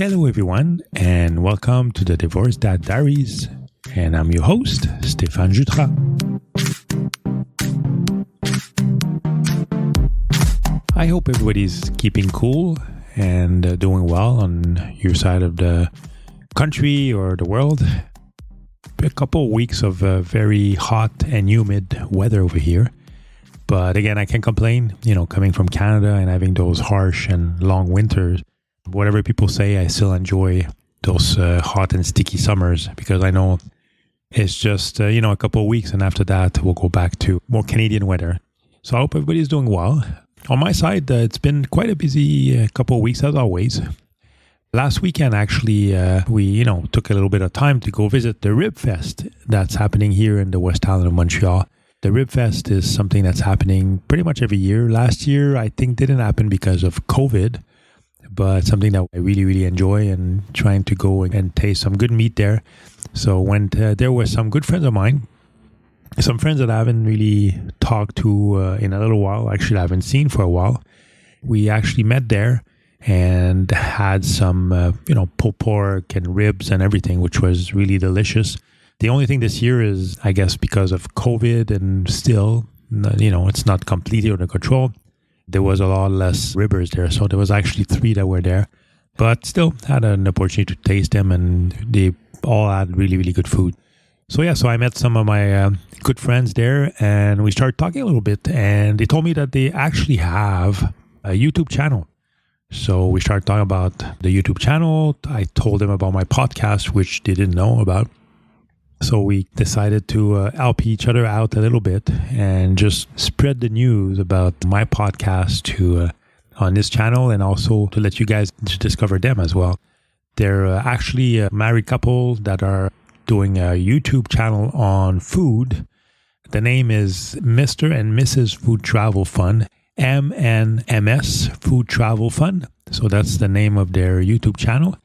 Hello everyone, and welcome to the Divorced Dad Diaries. And I'm your host, Stéphane Jutras. I hope everybody's keeping cool and doing well on your side of the country or the world. A couple of weeks of very hot and humid weather over here. But again, I can't complain, coming from Canada and having those harsh and long winters. Whatever people say, I still enjoy those hot and sticky summers because I know it's just, a couple of weeks and after that, we'll go back to more Canadian weather. So I hope everybody's doing well. On my side, it's been quite a busy couple of weeks as always. Last weekend, actually, we, took a little bit of time to go visit the Rib Fest that's happening here in the West Island of Montreal. The Rib Fest is something that's happening pretty much every year. Last year, I think didn't happen because of COVID, but something that I really, really enjoy and trying to go and taste some good meat there. So when there were some good friends of mine, some friends that I haven't really talked to in a little while, actually I haven't seen for a while. We actually met there and had some, pulled pork and ribs and everything, which was really delicious. The only thing this year is, I guess, because of COVID and still, it's not completely under control. There was a lot less ribbers there. So there was actually 3 that were there, but still had an opportunity to taste them and they all had really, really good food. So I met some of my good friends there and we started talking a little bit and they told me that they actually have a YouTube channel. So we started talking about the YouTube channel. I told them about my podcast, which they didn't know about. So we decided to help each other out a little bit and just spread the news about my podcast on this channel and also to let you guys discover them as well. They're actually a married couple that are doing a YouTube channel on food. The name is Mr. and Mrs. Food Travel Fun, MNMS Food Travel Fun. So that's the name of their YouTube channel.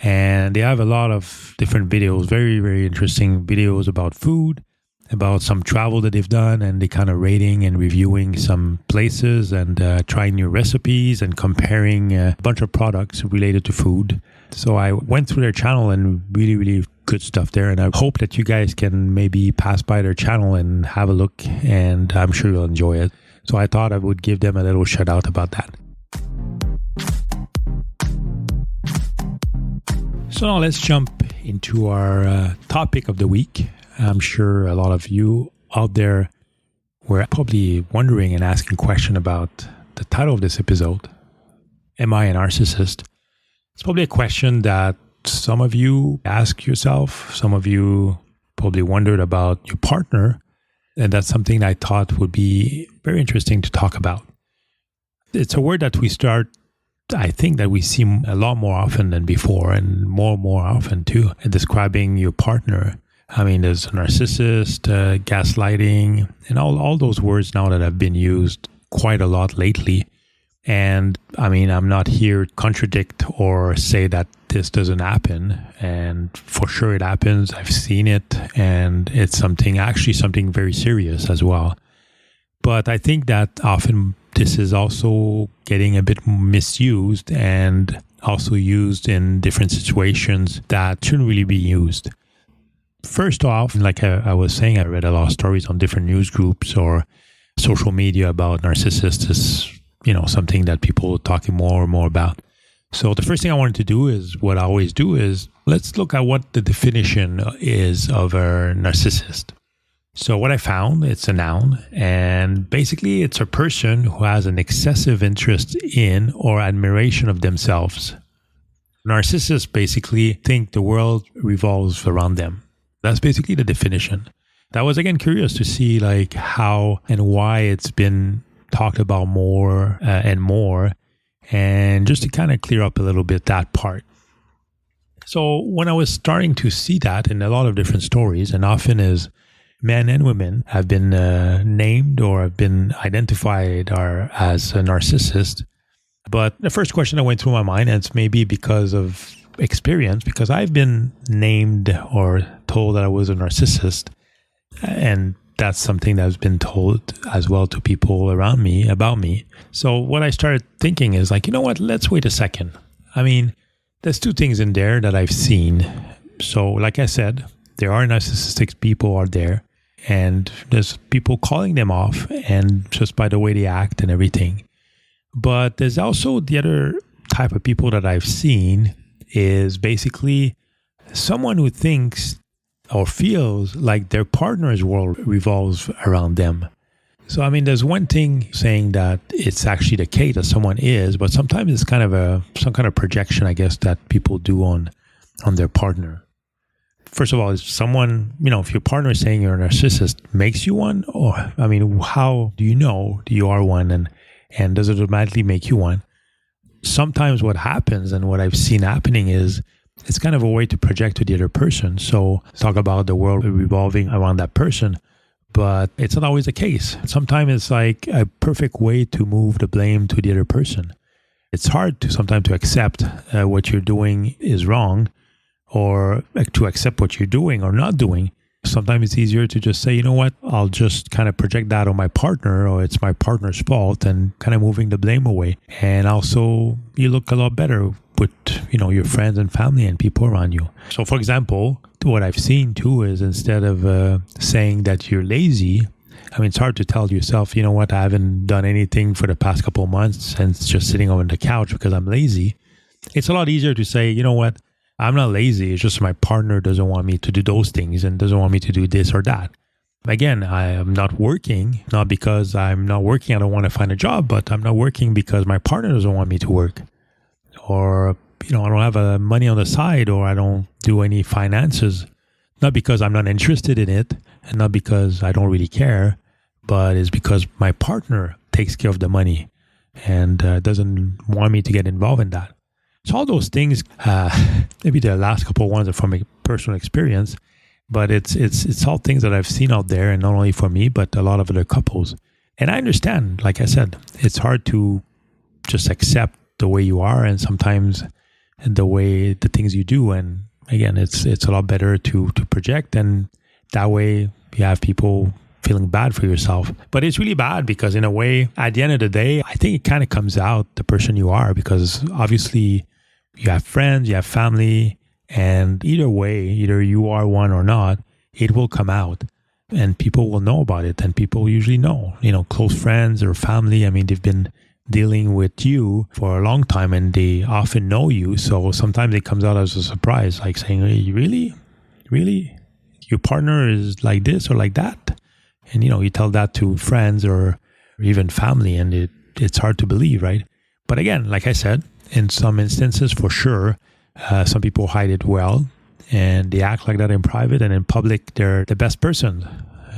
And they have a lot of different videos, very, very interesting videos about food, about some travel that they've done, and they kind of rating and reviewing some places and trying new recipes and comparing a bunch of products related to food. So I went through their channel and really, really good stuff there. And I hope that you guys can maybe pass by their channel and have a look, and I'm sure you'll enjoy it. So I thought I would give them a little shout out about that. So now let's jump into our topic of the week. I'm sure a lot of you out there were probably wondering and asking questions about the title of this episode. Am I a narcissist? It's probably a question that some of you ask yourself. Some of you probably wondered about your partner. And that's something I thought would be very interesting to talk about. It's a word that I think that we see a lot more often than before and more often too, describing your partner. I mean, there's narcissist, gaslighting, and all those words now that have been used quite a lot lately. And I mean, I'm not here to contradict or say that this doesn't happen. And for sure it happens. I've seen it. And it's something very serious as well. But I think that often this is also getting a bit misused and also used in different situations that shouldn't really be used. First off, like I was saying, I read a lot of stories on different news groups or social media about narcissists is, something that people are talking more and more about. So the first thing I wanted to do is what I always do is let's look at what the definition is of a narcissist. So what I found, it's a noun, and basically it's a person who has an excessive interest in or admiration of themselves. Narcissists basically think the world revolves around them. That's basically the definition. I was again curious to see like how and why it's been talked about more and more, and just to kind of clear up a little bit that part. So when I was starting to see that in a lot of different stories, and often is men and women have been named or have been identified as a narcissist. But the first question that went through my mind, and it's maybe because of experience, because I've been named or told that I was a narcissist. And that's something that's been told as well to people around me about me. So what I started thinking is like, you know what, let's wait a second. I mean, There's two things in there that I've seen. So like I said, there are narcissistic people out there, and there's people calling them off and just by the way they act and everything. But there's also the other type of people that I've seen is basically someone who thinks or feels like their partner's world revolves around them. So, I mean, there's one thing saying that it's actually the case that someone is, but sometimes it's kind of some kind of projection, I guess, that people do on their partner. First of all, is someone, if your partner is saying you're a narcissist, makes you one? Or, I mean, how do you know you are one, and does it automatically make you one? Sometimes what happens, and what I've seen happening, is it's kind of a way to project to the other person. So talk about the world revolving around that person, but it's not always the case. Sometimes it's like a perfect way to move the blame to the other person. It's hard to sometimes to accept what you're doing is wrong, or to accept what you're doing or not doing. Sometimes it's easier to just say, you know what, I'll just kind of project that on my partner, or it's my partner's fault, and kind of moving the blame away. And also, you look a lot better with, your friends and family and people around you. So, for example, what I've seen too is instead of saying that you're lazy, I mean, it's hard to tell yourself, you know what, I haven't done anything for the past couple of months and it's just sitting on the couch because I'm lazy. It's a lot easier to say, you know what, I'm not lazy. It's just my partner doesn't want me to do those things and doesn't want me to do this or that. Again, I am not working, not because I'm not working, I don't want to find a job, but I'm not working because my partner doesn't want me to work. Or, I don't have money on the side, or I don't do any finances, not because I'm not interested in it and not because I don't really care, but it's because my partner takes care of the money and doesn't want me to get involved in that. So all those things, maybe the last couple of ones are from a personal experience, but it's all things that I've seen out there, and not only for me, but a lot of other couples. And I understand, like I said, it's hard to just accept the way you are, and sometimes the things you do. And again, it's a lot better to project, and that way you have people feeling bad for yourself. But it's really bad because in a way, at the end of the day, I think it kind of comes out the person you are, because obviously you have friends, you have family, and either way, either you are one or not, it will come out and people will know about it. And people usually know, close friends or family. I mean, they've been dealing with you for a long time and they often know you. So sometimes it comes out as a surprise, like saying, hey, really? Your partner is like this or like that? And, you tell that to friends or even family, and it's hard to believe, right? But again, like I said, in some instances, for sure, some people hide it well and they act like that in private, and in public, they're the best person.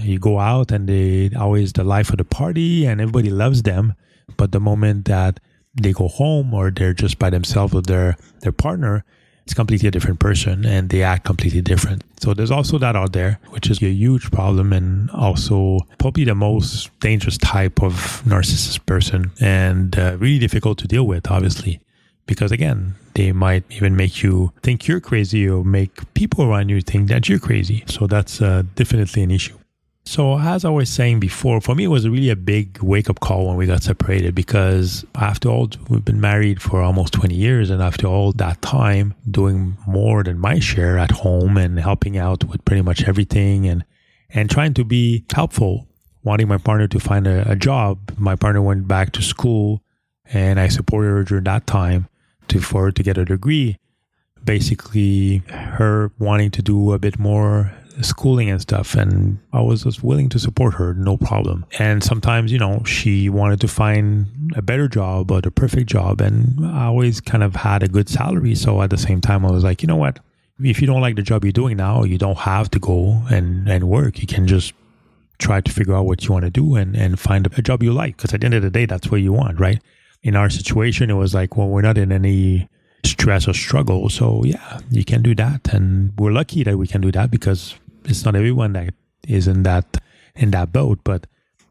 You go out and they always the life of the party and everybody loves them. But the moment that they go home or they're just by themselves with their partner, it's completely a different person and they act completely different. So there's also that out there, which is a huge problem, and also probably the most dangerous type of narcissist person, and really difficult to deal with, obviously, because again, they might even make you think you're crazy or make people around you think that you're crazy. So that's definitely an issue. So as I was saying before, for me, it was really a big wake-up call when we got separated, because after all, we've been married for almost 20 years. And after all that time, doing more than my share at home and helping out with pretty much everything and trying to be helpful, wanting my partner to find a job. My partner went back to school and I supported her during that time for her to get a degree. Basically, her wanting to do a bit more schooling and stuff, and I was just willing to support her, no problem. And sometimes, she wanted to find a better job or the perfect job, and I always kind of had a good salary. So at the same time, I was like, you know what, if you don't like the job you're doing now, you don't have to go and work. You can just try to figure out what you want to do and find a job you like, because at the end of the day, that's what you want, right? In our situation, it was like, well, we're not in any stress or struggle, so yeah, you can do that. And we're lucky that we can do that, because it's not everyone that is in that boat, but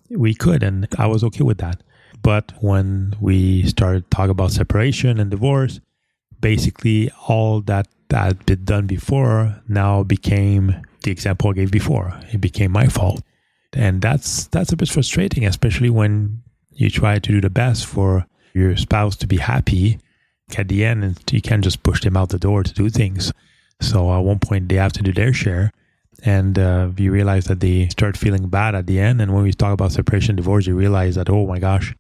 we could, and I was okay with that. But when we started talking about separation and divorce, basically all that had been done before now became the example I gave before. It became my fault. And that's a bit frustrating, especially when you try to do the best for your spouse to be happy, at the end, you can't just push them out the door to do things. So at one point, they have to do their share. And you realize that they start feeling bad at the end. And when we talk about separation, divorce, you realize that, oh my gosh,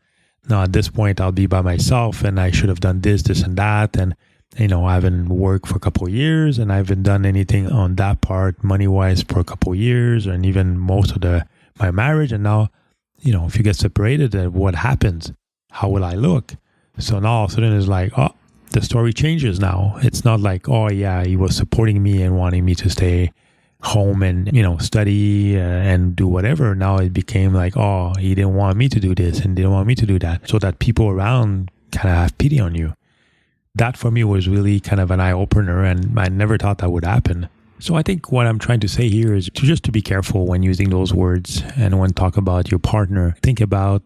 no, at this point, I'll be by myself and I should have done this, this, and that. And, I haven't worked for a couple of years and I haven't done anything on that part money-wise for a couple of years and even most of my marriage. And now, if you get separated, what happens? How will I look? So now all of a sudden it's like, oh, the story changes now. It's not like, oh yeah, he was supporting me and wanting me to stay home and, study and do whatever. Now it became like, oh, he didn't want me to do this and didn't want me to do that. So that people around kind of have pity on you. That for me was really kind of an eye-opener, and I never thought that would happen. So I think what I'm trying to say here is just to be careful when using those words and when talk about your partner. Think about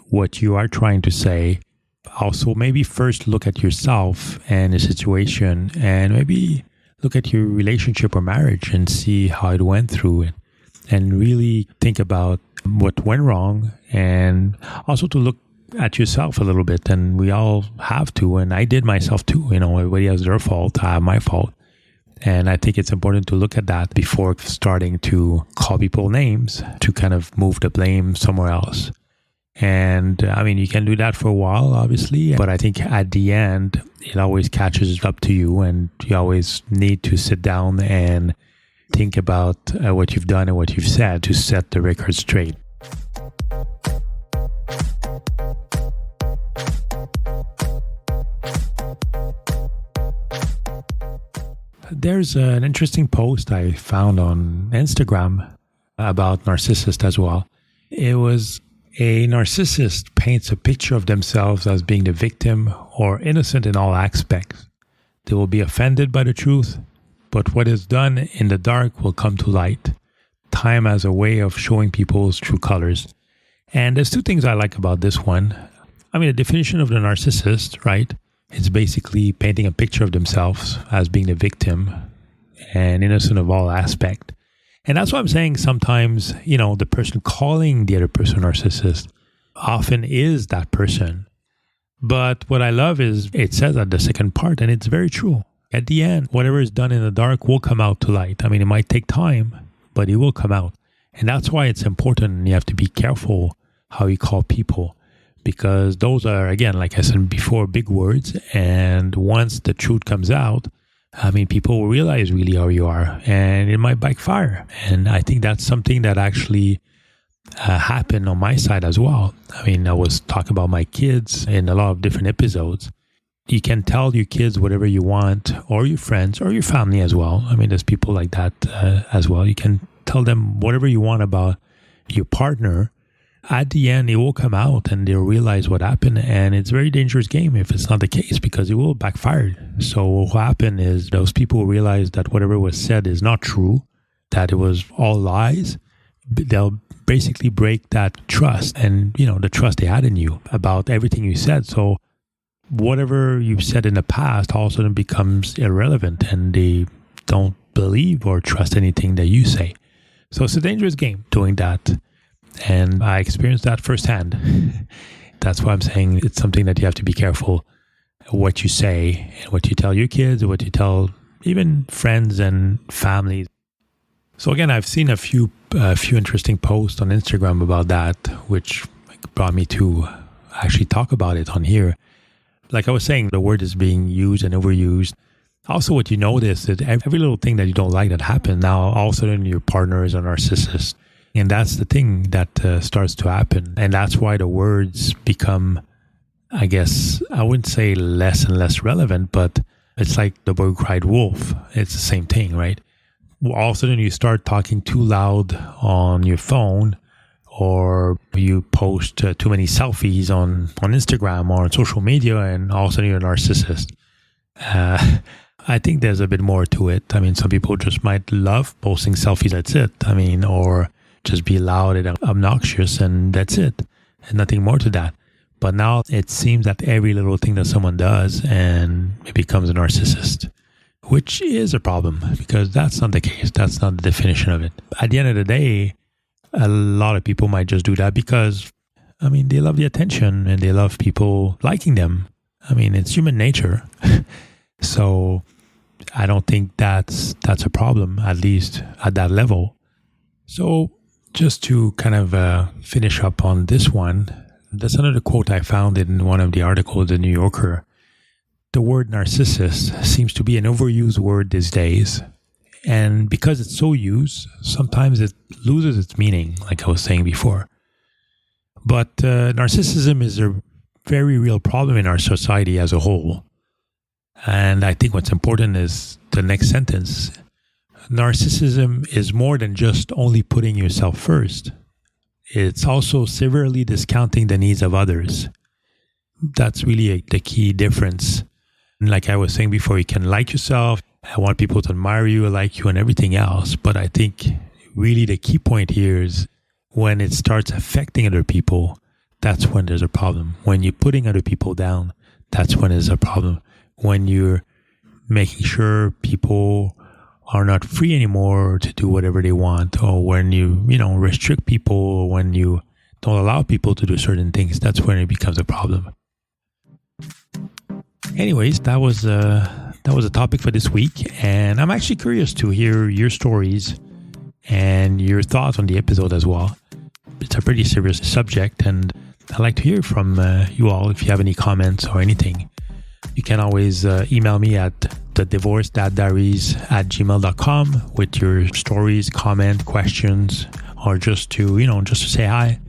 what you are trying to say. Also, maybe first look at yourself and the situation, and maybe look at your relationship or marriage and see how it went through it, and really think about what went wrong, and also to look at yourself a little bit. And we all have to, and I did myself too. Everybody has their fault. I have my fault. And I think it's important to look at that before starting to call people names, to kind of move the blame somewhere else. And you can do that for a while, obviously, but I think at the end, it always catches up to you, and you always need to sit down and think about what you've done and what you've said to set the record straight. There's an interesting post I found on Instagram about narcissists as well. It was a narcissist paints a picture of themselves as being the victim or innocent in all aspects. They will be offended by the truth, but what is done in the dark will come to light. Time as a way of showing people's true colors. And there's two things I like about this one. The definition of the narcissist, right? It's basically painting a picture of themselves as being the victim and innocent of all aspect. And that's why I'm saying sometimes, the person calling the other person narcissist often is that person. But what I love is it says at the second part, and it's very true. At the end, whatever is done in the dark will come out to light. It might take time, but it will come out. And that's why it's important, and you have to be careful how you call people. Because those are, again, like I said before, big words. And once the truth comes out, people will realize really how you are, and it might backfire. And I think that's something that actually happened on my side as well. I was talking about my kids in a lot of different episodes. You can tell your kids whatever you want, or your friends, or your family as well. There's people like that as well. You can tell them whatever you want about your partner. At the end, it will come out and they'll realize what happened. And it's a very dangerous game if it's not the case, because it will backfire. So what will happen is those people will realize that whatever was said is not true, that it was all lies. They'll basically break that trust and, the trust they had in you about everything you said. So whatever you've said in the past all of a sudden becomes irrelevant, and they don't believe or trust anything that you say. So it's a dangerous game doing that. And I experienced that firsthand. That's why I'm saying it's something that you have to be careful what you say and what you tell your kids, or what you tell even friends and family. So again, I've seen a few interesting posts on Instagram about that, which brought me to actually talk about it on here. Like I was saying, the word is being used and overused. Also, what you notice is every little thing that you don't like that happened, now all of a sudden your partner is a narcissist. And that's the thing that starts to happen. And that's why the words become, I guess, I wouldn't say less and less relevant, but it's like the boy who cried wolf. It's the same thing, right? All of a sudden you start talking too loud on your phone, or you post too many selfies on Instagram or on social media, and all of a sudden you're a narcissist. I think there's a bit more to it. Some people just might love posting selfies, that's it. Or just be loud and obnoxious, and that's it. And nothing more to that. But now it seems that every little thing that someone does, and it becomes a narcissist, which is a problem, because that's not the case. That's not the definition of it. At the end of the day, a lot of people might just do that because, they love the attention and they love people liking them. I mean, it's human nature. So I don't think that's a problem, at least at that level. So just to kind of finish up on this one, there's another quote I found in one of the articles, The New Yorker. The word narcissist seems to be an overused word these days. And because it's so used, sometimes it loses its meaning, like I was saying before. But narcissism is a very real problem in our society as a whole. And I think what's important is the next sentence. Narcissism is more than just only putting yourself first. It's also severely discounting the needs of others. That's really the key difference. And like I was saying before, you can like yourself. I want people to admire you, like you, and everything else. But I think really the key point here is when it starts affecting other people, that's when there's a problem. When you're putting other people down, that's when there's a problem. When you're making sure people are not free anymore to do whatever they want, or when you restrict people, or when you don't allow people to do certain things, that's when it becomes a problem. Anyways, that was a topic for this week, and I'm actually curious to hear your stories and your thoughts on the episode as well. It's a pretty serious subject, and I'd like to hear from you all if you have any comments or anything. You can always email me at TheDivorcedDadDiaries@gmail.com with your stories, comment, questions, or just to say hi.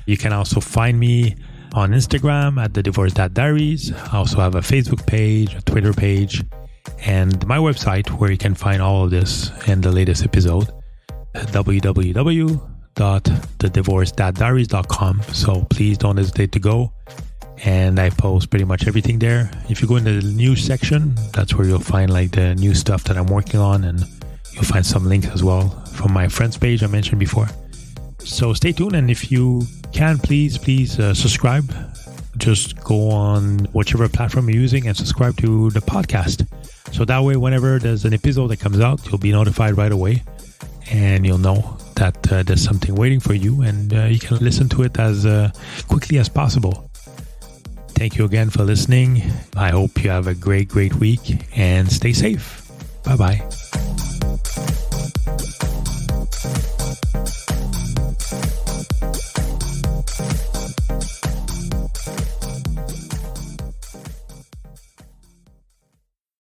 You can also find me on Instagram at TheDivorcedDadDiaries. I also have a Facebook page, a Twitter page, and my website where you can find all of this and the latest episode, www.TheDivorcedDadDiaries.com. So please don't hesitate to go. And I post pretty much everything there. If you go into the news section, that's where you'll find like the new stuff that I'm working on, and you'll find some links as well from my friends page I mentioned before. So stay tuned, and if you can, please subscribe. Just go on whichever platform you're using and subscribe to the podcast. So that way, whenever there's an episode that comes out, you'll be notified right away, and you'll know that there's something waiting for you, and you can listen to it as quickly as possible. Thank you again for listening. I hope you have a great week, and stay safe. Bye-bye.